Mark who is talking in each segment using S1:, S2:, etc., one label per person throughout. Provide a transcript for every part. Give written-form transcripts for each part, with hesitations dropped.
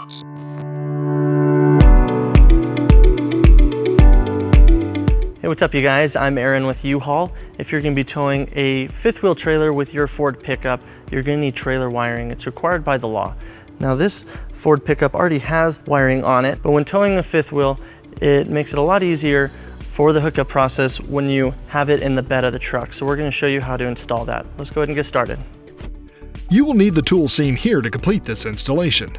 S1: Hey, what's up you guys? I'm Aaron with U-Haul. If you're going to be towing a fifth wheel trailer with your Ford pickup, you're going to need trailer wiring. It's required by the law. Now this Ford pickup already has wiring on it, but when towing the fifth wheel, it makes it a lot easier for the hookup process when you have it in the bed of the truck. So we're going to show you how to install that. Let's go ahead and get started.
S2: You will need the tools seen here to complete this installation.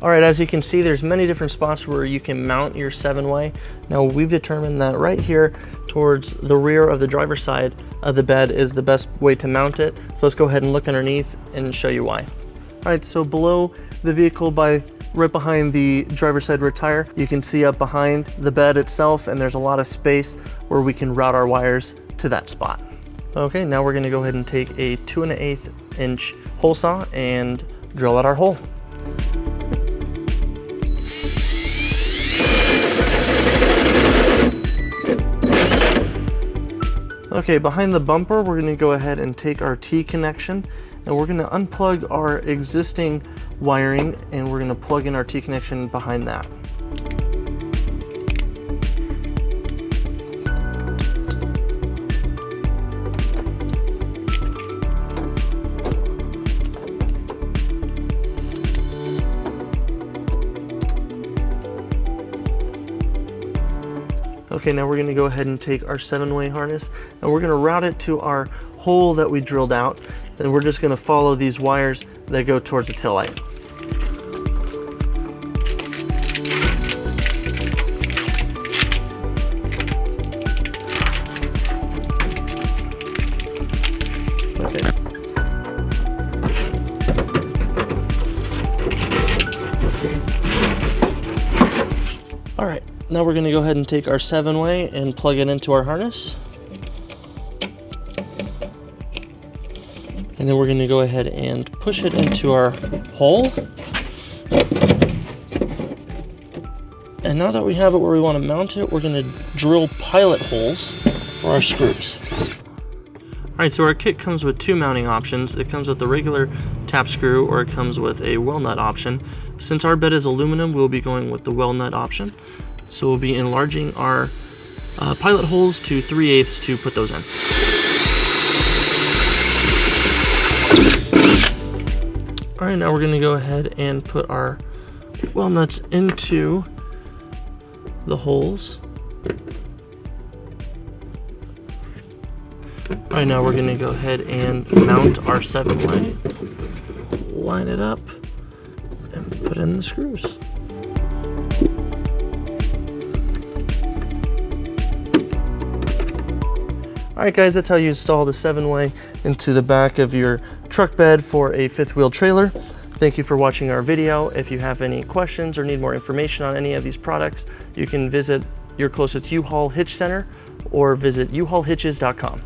S1: All right, as you can see, there's many different spots where you can mount your 7-way. Now we've determined that right here towards the rear of the driver's side of the bed is the best way to mount it. So let's go ahead and look underneath and show you why. All right, so below the vehicle, right behind the driver's side rear tire, you can see up behind the bed itself, and there's a lot of space where we can route our wires to that spot. Okay, now we're gonna go ahead and take a 2 1/8 inch hole saw and drill out our hole. Okay, behind the bumper, we're gonna go ahead and take our T connection and we're gonna unplug our existing wiring and we're gonna plug in our T connection behind that. Okay, now we're gonna go ahead and take our 7-way harness and we're gonna route it to our hole that we drilled out, and we're just gonna follow these wires that go towards the taillight. Okay. All right. Now we're going to go ahead and take our 7-way and plug it into our harness. And then we're going to go ahead and push it into our hole. And now that we have it where we want to mount it, we're going to drill pilot holes for our screws. Alright, so our kit comes with 2 mounting options. It comes with the regular tap screw, or it comes with a well nut option. Since our bed is aluminum, we'll be going with the well nut option. So we'll be enlarging our pilot holes to 3/8 to put those in. All right, now we're gonna go ahead and put our well nuts into the holes. All right, now we're gonna go ahead and mount our 7-way, line it up, and put in the screws. All right guys, that's how you install the 7-way into the back of your truck bed for a fifth wheel trailer. Thank you for watching our video. If you have any questions or need more information on any of these products, you can visit your closest U-Haul Hitch Center or visit uhaulhitches.com.